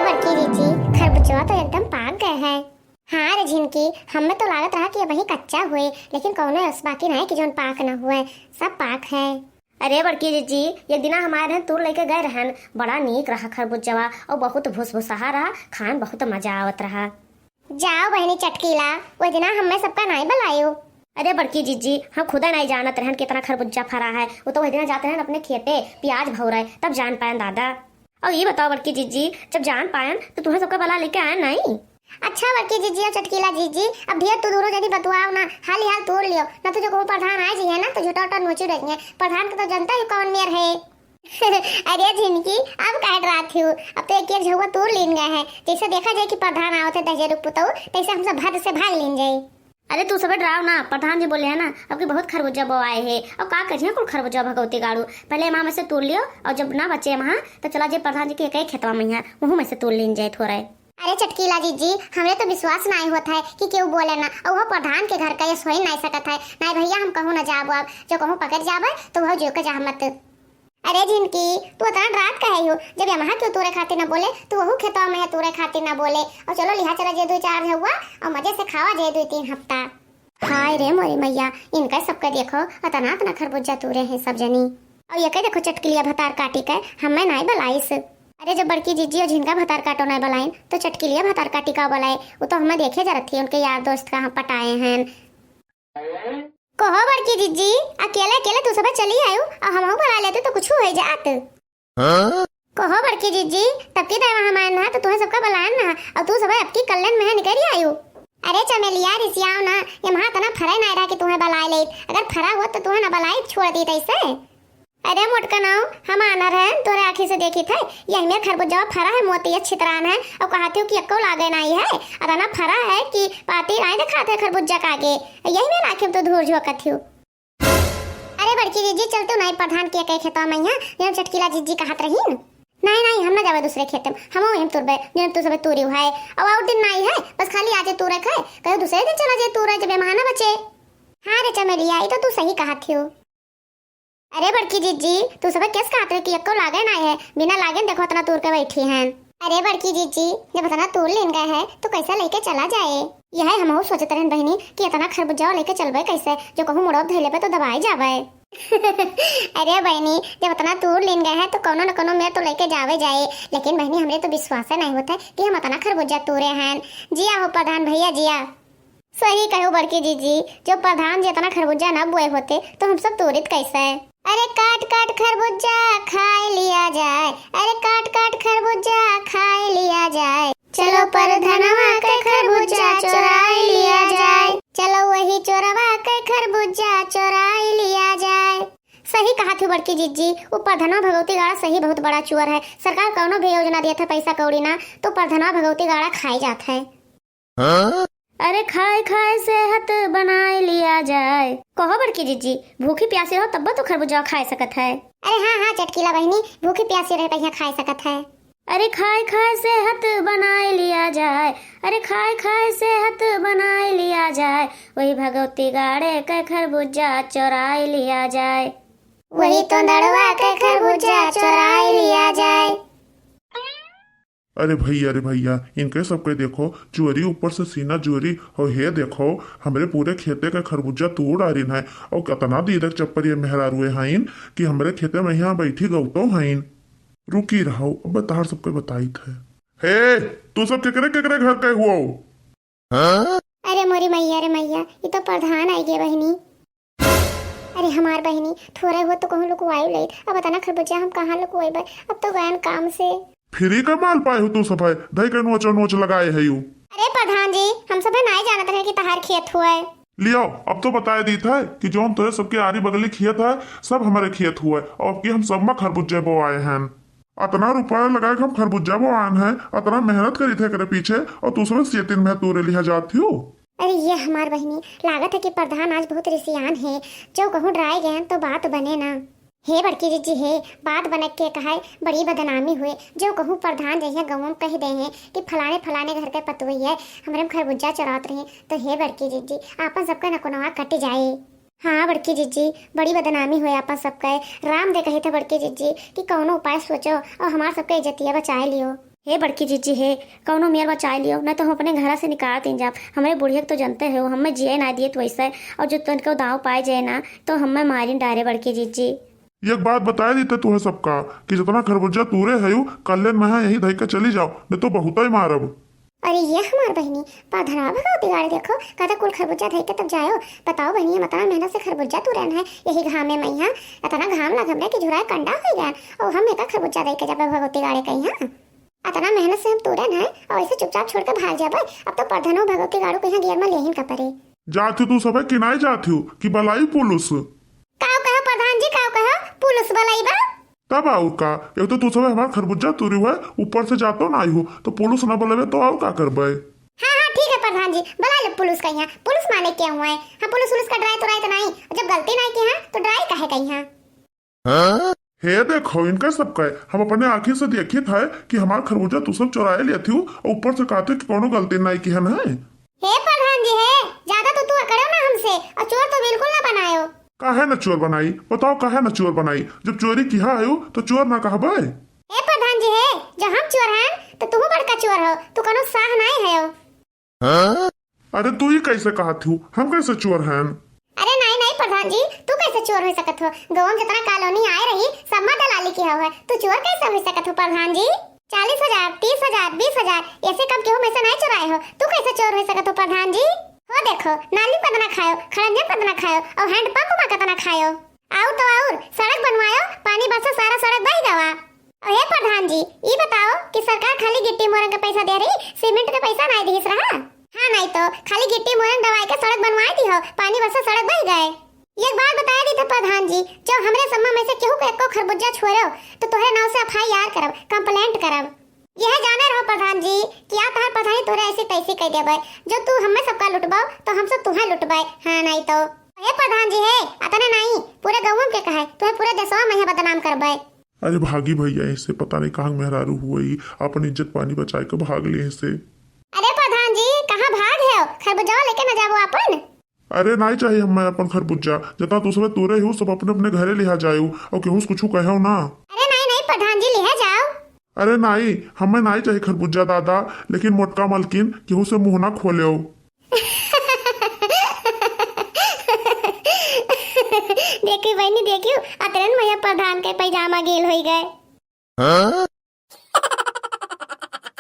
बड़की जी खरबूजा तो एकदम पाक गए हैं। हाँ रे झिनकी, हमें तो लागत रहा कि वही कच्चा हुए, लेकिन कौनो ऐसा बाकी नहीं कि जोन पाक न हुए, सब पाक है। अरे बड़की जी एक दिना हमारे यहाँ तूर लेके गए रहन, बड़ा नीक रहा खरबूजा और बहुत भुसभुसाहा रहा, खाने बहुत मजा आवत रहा। जाओ बहनी चटकीला, वो दिना हमें सबका नहीं बुलायो। अरे बड़की जी हम खुदा नहीं जानत रहन कितना खरबूजा फरा है। वो तो वही दिन जाते रहन अपने खेते प्याज भौ रहे, तब जान पाए दादा। और ये बताओ बड़की जी जब जान पाए तो तुम्हें सबका बला लेके आए नहीं? अच्छा बड़की जी और चटकीला जी अब भैया तू दोनों जल्दी बतवाओ ना, हाल ही हाल तोड़ लियो ना तो जो को प्रधान आए जी है ना तो झोटा नोची रही है। प्रधान का तो जनता ही कौन मेयर है। अरे झिनकी अब काट रहा थी, अब तो एक झुआ तोड़ लीन गए है। जैसे देखा जाए कि प्रधान आवते दहे रुक पुतौ, तैसे हम सब भर से भाग लीन जाए। अरे तू सब डराव ना, प्रधान जी बोले है ना अब की बहुत खरबूजा बोआए है। अब का करिए कुल खरबूजा भगवती गाड़ू, पहले वहाँ में से तोड़ लियो और जब ना बचे वहाँ तो चला जाए प्रधान जी के एक खेतवा में है वहाँ में से तोड़ लीन जाए थोड़ा। अरे चटकीला जी हमें तो विश्वास नहीं होता है कि क्यों बोले ना, और वो प्रधान के घर का ये सोई नहीं सकता है। नहीं भैया हम कहूँ ना जाबो, अब जो कहूँ पकड़ जाबे तो वह जो के जा मत। अरे झिनकी तू इतना रात का है हो, जब यहाँ क्यों तोरे खाते ना बोले तो वह खेतवा में है तोरे खाते ना बोले। और चलो लिहा चला जे 2-4 हुआ और मजे से खावा जे 2-3 हफ्ता। हाय रे मोरी मैया, इनका सबका देखो अतना अतना खरबूजा तोरे हैं सब जनी। और ये देखो चटकिलिया भतार काटी के हमें नहीं बलाइस। अरे जब बड़की जीजी और जिनका भतार काटो नहीं बलाइन तो चटकिलिया भतार काटी का बुलाए, वो तो हमें देखे जा रही थी उनके यार दोस्त का हम पटाए हैं। कहो बड़की जीजी अकेले अकेले तू सब चली आयो और हम बुला लेते तो कुछ हो जात। कहो बड़की जीजी तब की दवा हमारे ना तो तुम्हें सबका बुलाए ना, और तू सब अब की कल्याण में निकल आयो। अरे चमेलिया रिसियाओ ना, ये महा तना फरे नहीं रहा कि तुम्हें बलाए ले, अगर फरा हो तो तुम्हें ना बलाए छोड़ दी तैसे। अरे मोटका नाव हम आना रहे तोरे आँखी से देखी थे, यही में खरबूजा फरा है मोती अच्छी तरह है और कहती हूँ कि अक्को लागे नहीं है, अतना फरा है कि पाती नहीं दिखाते है खरबूजा का आगे, यही में आँखी तो धूर झोंकत हूँ। अरे बड़की जीजी चल तो नहीं प्रधान के कई खेतवा में यहाँ चटकीला जीजी कहत रही। नहीं हम ना जावे दूसरे खेत में, हम हम तुरबे जन तू सब तूरी है और आउट दिन नहीं है, बस खाली आजे तूरे खाए कहो दूसरे दिन चला जाए तूरे जब महाना बचे। हाँ रे चमेलिया ये तो तू सही कहा थी। अरे बड़की जीजी तू सब कैसे कहते कि एको लागे नहीं है, बिना लागे देखो इतना तूर के बैठी हैं। अरे बड़की जीजी जब इतना तूर लेन गए है तो कैसा लेके चला जाए, यह हम सोचते रहन बहनी कि इतना खरबूजा लेके चलबे कैसे, जो कहूँ मुड़ो धैले पे तो दबाई जावे। अरे बहनी जब इतना दूर लेन गए हैं तो कोनो न कोनो में तो लेके जावे जाए, लेकिन बहनी हमरे तो विश्वास नहीं होता कि हम इतना खरबूजा तोरे हैं। जिया हो प्रधान भैया जिया। सही कहो बड़की जीजी, जो प्रधान जी इतना खरबूजा न बोए होते तो हम सब तोड़ित कैसे। अरे काट काट खरबूजा खाए लिया जाए, अरे काट काट खरबूजा खाए लिया जाए, चलो प्रधानवा के खरबूजा चुराई लिया जाए, चलो वही चोरवा के खरबूजा चुराई लिया जाए। सही कहा थी बड़की जीजी, वो प्रधानवा भगवती गाड़ा सही बहुत बड़ा चोर है। सरकार कौनो भी योजना दिया था पैसा कौड़ी ना तो प्रधानवा भगवती गाड़ा खाई जाता है। अरे खाए खाए सेहत बनाए लिया जाए। कहो बड़की जीजी भूखी प्यासी हो तब तो खरबूजा खाए सकत है। अरे हाँ चटकीला बहनी भूखी प्यासी रहे पहिया खाए सकत है। अरे खाए खाए सेहत बनाए लिया जाए, अरे खाए खाए सेहत बनाए लिया जाए, वही भगवती गाड़े के खरबूजा चुराए लिया जाए, वही तो नड़वा के खरबूजा चुराए लिया जाए। अरे भैया इनके सबके देखो चोरी ऊपर से सीना चोरी और हे देखो हमरे पूरे खेते का खरबूजा तोड़ आ रही है और कितना दीदक चप्पर ये मेहरा रुए हाइन कि हमरे खेते में यहाँ बैठी गौतो हाइन। रुकी रहो अब बता सबके बताई थे। हे तू सब केकरे घर के हुआ? अरे मोरी मैया रे मैया ये तो प्रधान आई गए बहनी। अरे हमार बहनी थोड़े हो तो कहूँ लोग वायु ले, अब बताना खरबूजा हम कहाँ लोग वाई, अब तो गए काम से। फ्री का माल पाए हो तू सब है दही के नोच लगाए है यू। अरे प्रधान जी हम सब नहीं जानते रहे कि तहार खेत हुआ है। लियो अब तो बताया दी था कि जो हम तुझे सबके आरी बगली खेत है सब हमारे खेत हुआ है और कि हम सब में खरबूजे बो आए हैं। अतना रुपया लगाए हम खरबूजा बो आन है, अतना मेहनत करी थे करे पीछे और तू सब सेतिन में तोरे लिया जाती हो। अरे ये हमार बहनी लागत है कि प्रधान आज बहुत रिसियान है, जो कहूँ डराए गए तो बात बने ना। हे बड़की जीजी हे बात बन के कहा बड़ी बदनामी हुए, जो कहूँ प्रधान जैसे गाँव कह दे हैं कि फलाने घर के पतोई है हमारे खरबूजा चरात रहे, तो हे बड़की जीजी आपन सबका नकुनवा कट जाए। हाँ बड़की जीजी बड़ी बदनामी हुए आपन सबका। राम दे कहे थे बड़की जीजी कि कौनो उपाय सोचो और हमार सबके इज्जतिया बचाए लियो। हे बड़की जीजी हे, कौनो मेयर बचा लियो, नहीं तो हम अपने घर से निकाल तीन जाब। हमारे बुढ़िया के तो जानते हो, हमें जिए ना दिए तो वैसे, और जो तुमको दाव पाए जाए ना तो हमें मारी डारे बड़की जीजी। एक बात बता देते तू है सबका कि जितना खरबूजा तूरे है कल्याण मैं यही धई के चली जाओ, नहीं तो बहुत ही मारब। अरे ये हमार बहनी पाधरा भगवती गाड़ी देखो कहता कुल खरबूजा धई के तब जाओ। बताओ बहनी इतना मेहनत से खरबूजा तू रहना है यही घाम में मैया, इतना घाम लग हमरे कि झुराए कंडा हो गया और हम एक खरबूजा दे के जाबे भगवती गाड़ी कहीं। इतना मेहनत से हम तोड़न है और ऐसे चुपचाप छोड़ के भाग जाबे। अब तो प्रधानो भगवती गाड़ू कहीं गियर में लेहिन का परे जाती तू सब किनाई जाती कि बलाई पुलिस काव कहो प्रधान जी, काव कहो पुलिस बलाईबा तब आऊ का। एक तो तू सब हमार खरबूजा तुरी हुआ ऊपर से जातो ना आई हो तो पुलिस ना बोले तो आऊ का करबे। हाँ हाँ ठीक है प्रधान जी, बुला लो पुलिस का यहाँ। पुलिस माने क्या हुआ है? हाँ पुलिस का ड्राई तो राय तो नहीं, जब गलती नहीं की है तो ड्राई कहे कहीं यहाँ। हे देखो इनका सब कहे हम अपने आंखें से देखी था कि हमार खरबूजा तू सब चुराए लेती हूँ और ऊपर से कहते कि कोनो गलती नहीं की है ना। हे प्रधान जी है, ज्यादा तो तू करो ना हमसे, और चोर तो बिल्कुल ना बनायो। काहे न चोर बनाई बताओ, काहे न चोर बनाई? जब चोरी किया है तो चोर ना कहबे। हे प्रधान जी है, जो हम चोर हैं तो तुम बड़का चोर हो, तू कनो साह नहीं है हो। अरे तू ही कैसे कहती हूँ, हम कैसे चोर हैं? अरे नहीं नहीं प्रधान जी, तू कैसे चोर हो सकत हो? गांव में जितना कॉलोनी आए रही सब में दलाली किया हुआ है, तू चोर कैसे हो सकत हो प्रधान जी? 40,000 30,000 20,000 ऐसे कम क्यों में से नहीं चुराए हो, तू कैसे चोर हो सकत हो प्रधान जी? हो देखो नाली पतना खायो, खड़ंजे पतना खायो और हैंड पंप में कतना खायो। और तो और सड़क बनवायो, पानी बरसा सारा सड़क बह गवा। और हे प्रधान जी ये बताओ कि सरकार खाली गिट्टी मोरंग का पैसा दे रही, सीमेंट का पैसा नहीं दीस रहा? हाँ नहीं तो खाली गिट्टी मोरंग दवाई के सड़क बनवाई दी हो, पानी बरसा सड़क बह गए। एक बात बताया दी था प्रधान जी, जो हमरे सम्मा में से केहू को एको खरबूजा छोड़ो तो तोहरे नाव से FIR करब, कंप्लेंट करब। यह जाने रहो प्रधान जी कि आप हर प्रधानी तोरे ऐसे तैसे कह देबे, जो तू हमें सबका लुटबाओ तो हम सब तुम्हें लुटबाए। हाँ नहीं तो हे प्रधान जी है, अतने नहीं पूरे गांव के कहे तुम्हें पूरे देशवा में बदनाम करबे। अरे भागी भैया ऐसे पता नहीं कहाँ मेहरारू हुई, अपन इज्जत पानी बचाए के भाग लिए से। अरे प्रधान जी कहाँ भाग है? खरबूजा लेके न जाबो अपन? अरे नहीं चाहिए हमें अपन खरबूजा, जितना तू सब तोरे हो सब अपने अपने घरे लिहा जाओ और केहू से कुछ कहो ना। अरे नहीं नहीं प्रधान जी ले जाओ। अरे नहीं हमें नहीं चाहिए खरबूजा दादा, लेकिन मोटका मलकिन केहू से मुंह ना खोले। देखी बहनी देखियो अतरन मैया प्रधान के पैजामा गेल हो गए।